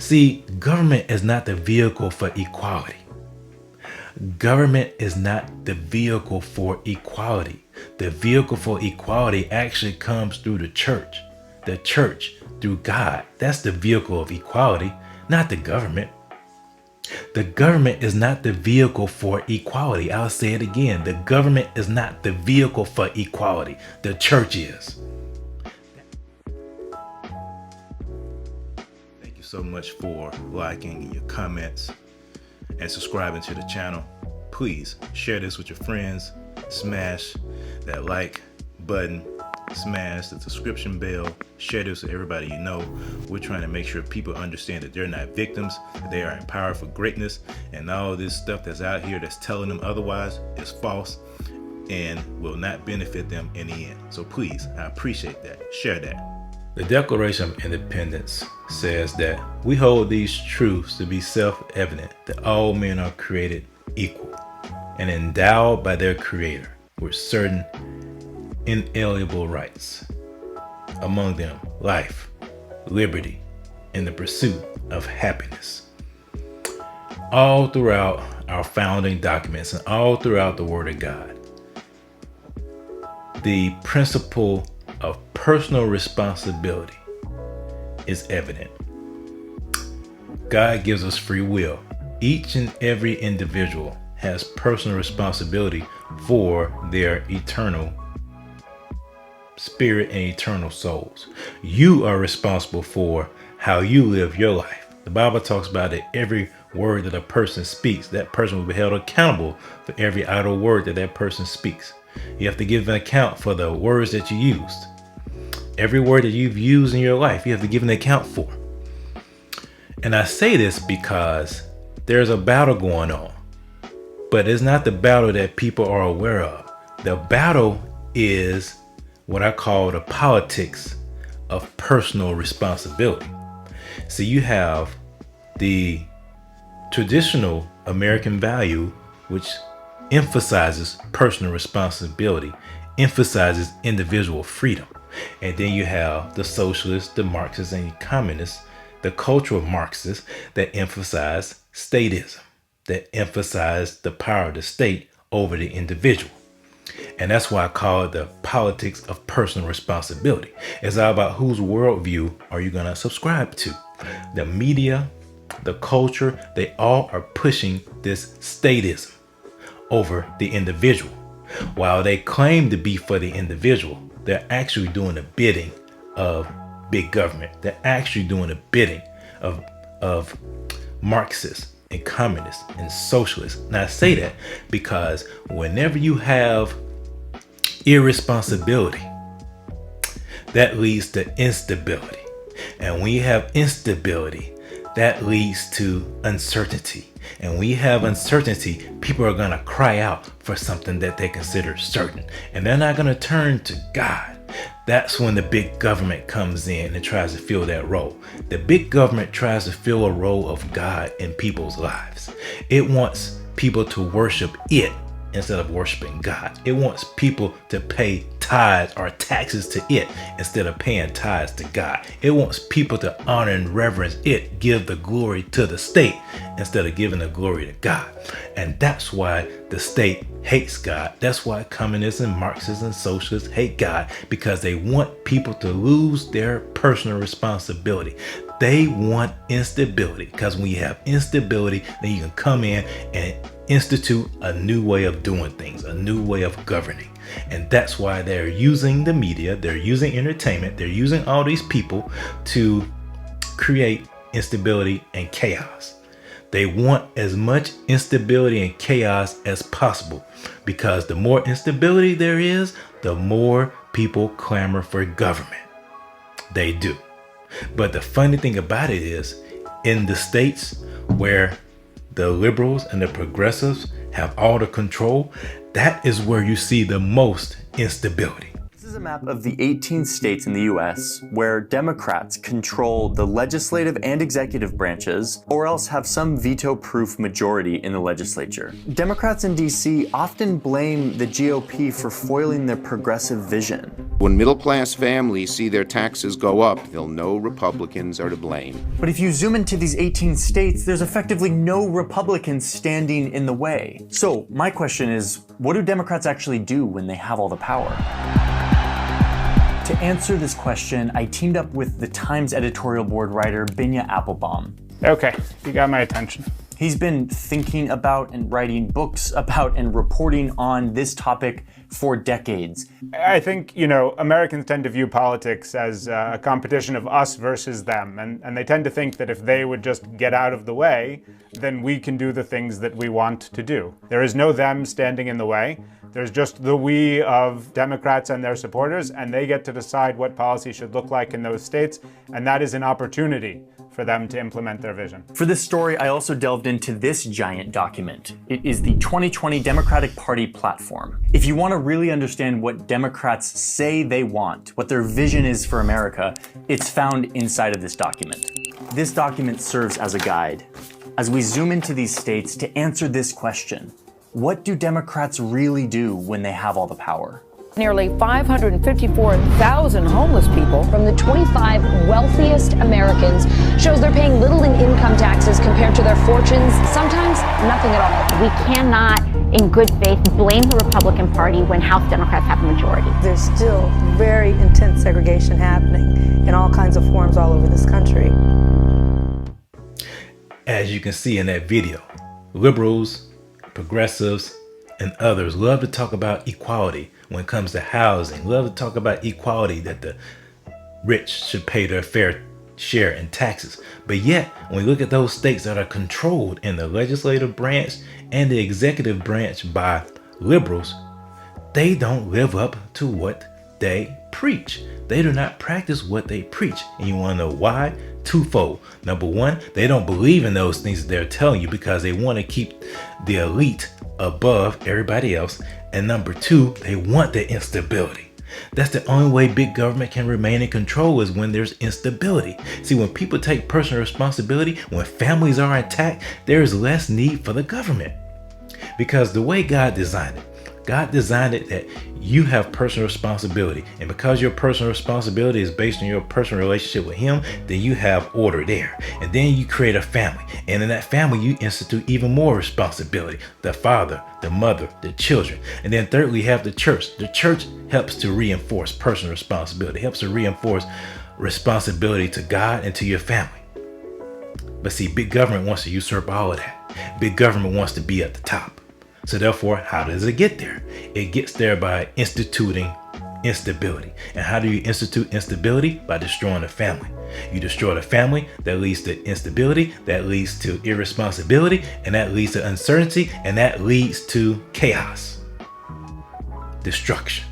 See, government is not the vehicle for equality. Government is not the vehicle for equality. The vehicle for equality actually comes through the church. The church through God. That's the vehicle of equality, not the government. The government is not the vehicle for equality. I'll say it again. The government is not the vehicle for equality. The church is. Thank you so much for liking your comments and subscribing to the channel. Please share this with your friends. Smash that like button. Smash the subscription bell. Share this with everybody you know. We're trying to make sure people understand that they're not victims, that they are empowered for greatness, and all this stuff that's out here that's telling them otherwise is false and will not benefit them in the end. So please, I appreciate that. Share that. The Declaration of Independence says that we hold these truths to be self-evident, that all men are created equal and endowed by their Creator with certain inalienable rights, among them life, liberty, and the pursuit of happiness. All throughout our founding documents and all throughout the Word of God, the principle of personal responsibility is evident. God gives us free will. Each and every individual has personal responsibility for their eternal spirit and eternal souls. You are responsible for how you live your life. The Bible talks about that every word that a person speaks, that person will be held accountable for every idle word that that person speaks. You have to give an account for the words that you used. Every word that you've used in your life, you have to give an account for. And I say this because there's a battle going on, but it's not the battle that people are aware of. The battle is what I call the politics of personal responsibility. So you have the traditional American value, which emphasizes personal responsibility, emphasizes individual freedom. And then you have the socialists, the Marxists, and the communists, the cultural Marxists that emphasize statism, that emphasize the power of the state over the individual. And that's why I call it the politics of personal responsibility. It's all about whose worldview are you going to subscribe to. The media, the culture, they all are pushing this statism over the individual. While they claim to be for the individual, they're actually doing the bidding of big government. They're actually doing the bidding of Marxists and communists and socialists. And I say that because whenever you have irresponsibility, that leads to instability. And when you have instability, that leads to uncertainty. And when you have uncertainty, people are going to cry out for something that they consider certain. And they're not going to turn to God. That's when the big government comes in and tries to fill that role. The big government tries to fill a role of God in people's lives. It wants people to worship it instead of worshiping God. It wants people to pay tithes or taxes to it instead of paying tithes to God. It wants people to honor and reverence it, give the glory to the state instead of giving the glory to God. And that's why the state hates God. That's why communists and Marxists and socialists hate God, because they want people to lose their personal responsibility. They want instability, because when you have instability, then you can come in and institute a new way of doing things, a new way of governing. And that's why they're using the media, they're using entertainment, they're using all these people to create instability and chaos. They want as much instability and chaos as possible, because the more instability there is, the more people clamor for government. They do. But the funny thing about it is, in the states where the liberals and the progressives have all the control, that is where you see the most instability. This is a map of the 18 states in the US where Democrats control the legislative and executive branches, or else have some veto-proof majority in the legislature. Democrats in DC often blame the GOP for foiling their progressive vision. When middle-class families see their taxes go up, they'll know Republicans are to blame. But if you zoom into these 18 states, there's effectively no Republicans standing in the way. So my question is, what do Democrats actually do when they have all the power? To answer this question, I teamed up with the Times editorial board writer Binya Applebaum. Okay, you got my attention. He's been thinking about and writing books about and reporting on this topic for decades. I think, Americans tend to view politics as a competition of us versus them, and they tend to think that if they would just get out of the way, then we can do the things that we want to do. There is no them standing in the way. There's just the we of Democrats and their supporters, and they get to decide what policy should look like in those states, and that is an opportunity for them to implement their vision. For this story, I also delved into this giant document. It is the 2020 Democratic Party platform. If you want to really understand what Democrats say they want, what their vision is for America, it's found inside of this document. This document serves as a guide as we zoom into these states to answer this question. What do Democrats really do when they have all the power? Nearly 554,000 homeless people from the 25 wealthiest Americans shows they're paying little in income taxes compared to their fortunes, sometimes nothing at all. We cannot, in good faith, blame the Republican Party when House Democrats have a majority. There's still very intense segregation happening in all kinds of forms all over this country. As you can see in that video, liberals, progressives, and others love to talk about equality when it comes to housing, love to talk about equality, that the rich should pay their fair share in taxes. But yet, when we look at those states that are controlled in the legislative branch and the executive branch by liberals, they don't live up to what they preach. They do not practice what they preach. And you want to know why? Twofold. Number one, they don't believe in those things that they're telling you because they want to keep the elite above everybody else. And number two, they want the instability. That's the only way big government can remain in control, is when there's instability. See, when people take personal responsibility, when families are intact, there is less need for the government. Because the way God designed it that you have personal responsibility. And because your personal responsibility is based on your personal relationship with Him, then you have order there. And then you create a family. And in that family, you institute even more responsibility. The father, the mother, the children. And then thirdly, you have the church. The church helps to reinforce personal responsibility, helps to reinforce responsibility to God and to your family. But see, big government wants to usurp all of that. Big government wants to be at the top. So therefore, how does it get there? It gets there by instituting instability. And how do you institute instability? By destroying the family. You destroy the family, that leads to instability, that leads to irresponsibility, and that leads to uncertainty, and that leads to chaos, destruction.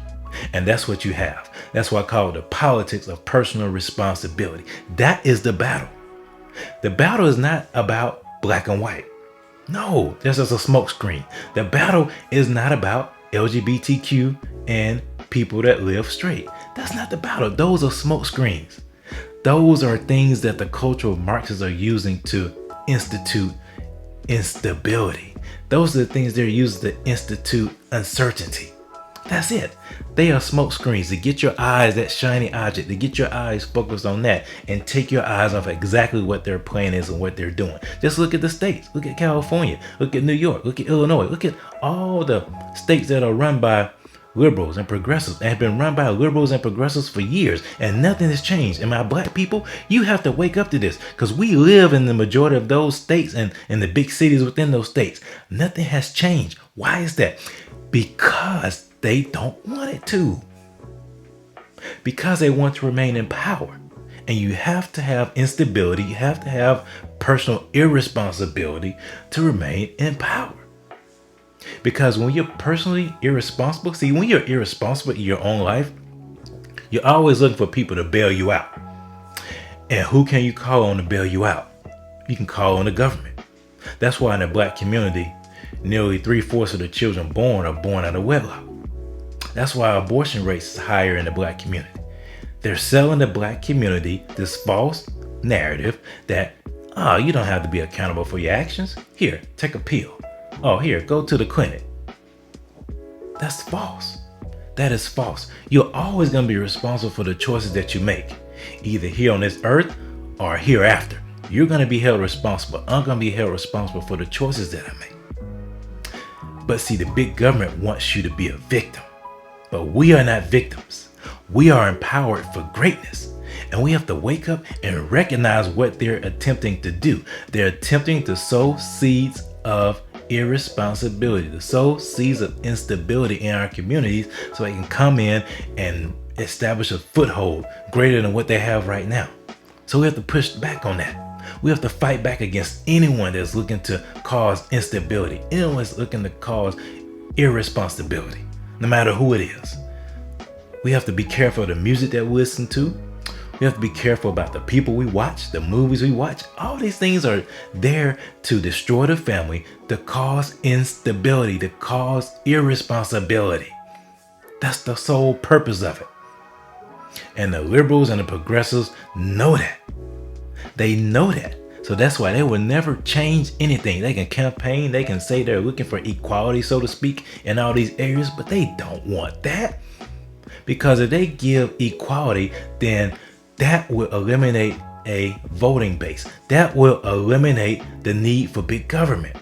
And that's what you have. That's why I call it the politics of personal responsibility. That is the battle. The battle is not about black and white. No, this is a smokescreen. The battle is not about LGBTQ and people that live straight. That's not the battle. Those are smokescreens. Those are things that the cultural Marxists are using to institute instability. Those are the things they're using to institute uncertainty. That's it. They are smoke screens to get your eyes, that shiny object, to get your eyes focused on that and take your eyes off exactly what their plan is and what they're doing. Just look at the states. Look at California. Look at New York. Look at Illinois. Look at all the states that are run by liberals and progressives and have been run by liberals and progressives for years, and nothing has changed. And my black people, you have to wake up to this, because we live in the majority of those states and in the big cities within those states. Nothing has changed. Why is that? Because they don't want it to. Because they want to remain in power. And you have to have instability. You have to have personal irresponsibility to remain in power. Because when you're personally irresponsible, see, when you're irresponsible in your own life, you're always looking for people to bail you out. And who can you call on to bail you out? You can call on the government. That's why in the black community, nearly 3/4 of the children born are born out of wedlock. That's why abortion rates is higher in the black community. They're selling the black community this false narrative that, oh, you don't have to be accountable for your actions. Here, take a pill. Oh, here, go to the clinic. That's false. That is false. You're always going to be responsible for the choices that you make, either here on this earth or hereafter. You're going to be held responsible. I'm going to be held responsible for the choices that I make. But see, the big government wants you to be a victim. But we are not victims. We are empowered for greatness. And we have to wake up and recognize what they're attempting to do. They're attempting to sow seeds of irresponsibility, to sow seeds of instability in our communities so they can come in and establish a foothold greater than what they have right now. So we have to push back on that. We have to fight back against anyone that's looking to cause instability, anyone that's looking to cause irresponsibility, no matter who it is. We have to be careful of the music that we listen to. We have to be careful about the people we watch, the movies we watch. All these things are there to destroy the family, to cause instability, to cause irresponsibility. That's the sole purpose of it. And the liberals and the progressives know that. They know that. So that's why they will never change anything. They can campaign, they can say they're looking for equality, so to speak, in all these areas, but they don't want that. Because if they give equality, then that will eliminate a voting base. That will eliminate the need for big government.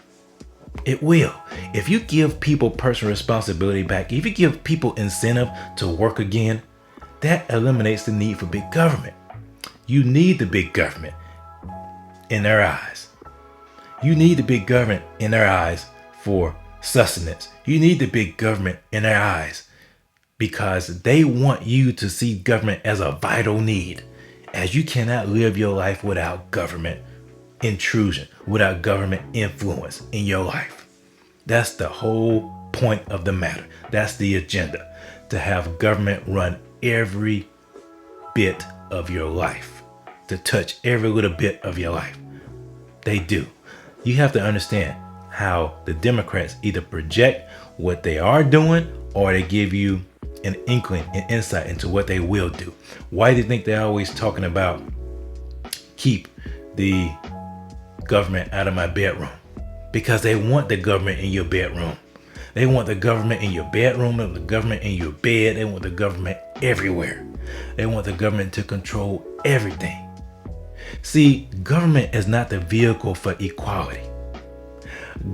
It will. If you give people personal responsibility back, if you give people incentive to work again, that eliminates the need for big government. You need the big government in their eyes. You need the big government in their eyes for sustenance. You need the big government in their eyes because they want you to see government as a vital need, as you cannot live your life without government intrusion, without government influence in your life. That's the whole point of the matter. That's the agenda, to have government run every bit of your life, to touch every little bit of your life. They do. You have to understand how the Democrats either project what they are doing or they give you an inkling and insight into what they will do. Why do you think they're always talking about keep the government out of my bedroom? Because they want the government in your bedroom. They want the government in your bedroom, they want the government in your bed, they want the government everywhere. They want the government to control everything. See, government is not the vehicle for equality.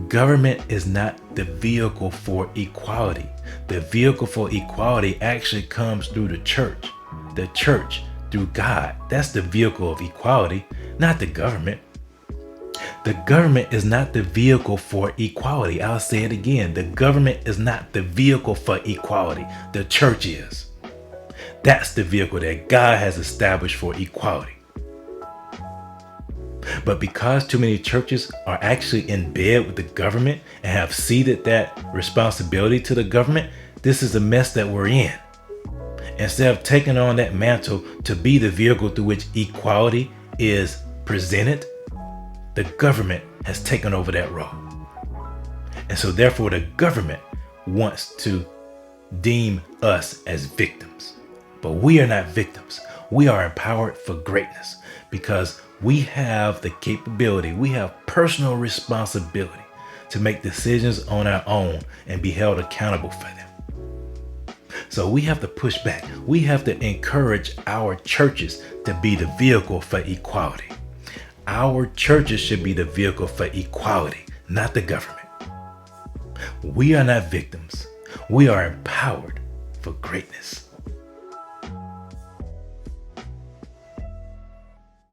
Government is not the vehicle for equality. The vehicle for equality actually comes through the church. The church through God. That's the vehicle of equality, not the government. The government is not the vehicle for equality. I'll say it again. The government is not the vehicle for equality. The church is. That's the vehicle that God has established for equality. But because too many churches are actually in bed with the government and have ceded that responsibility to the government, this is a mess that we're in. Instead of taking on that mantle to be the vehicle through which equality is presented, the government has taken over that role. And so therefore the government wants to deem us as victims. But we are not victims. We are empowered for greatness because we have the capability, we have personal responsibility to make decisions on our own and be held accountable for them. So we have to push back. We have to encourage our churches to be the vehicle for equality. Our churches should be the vehicle for equality, not the government. We are not victims. We are empowered for greatness.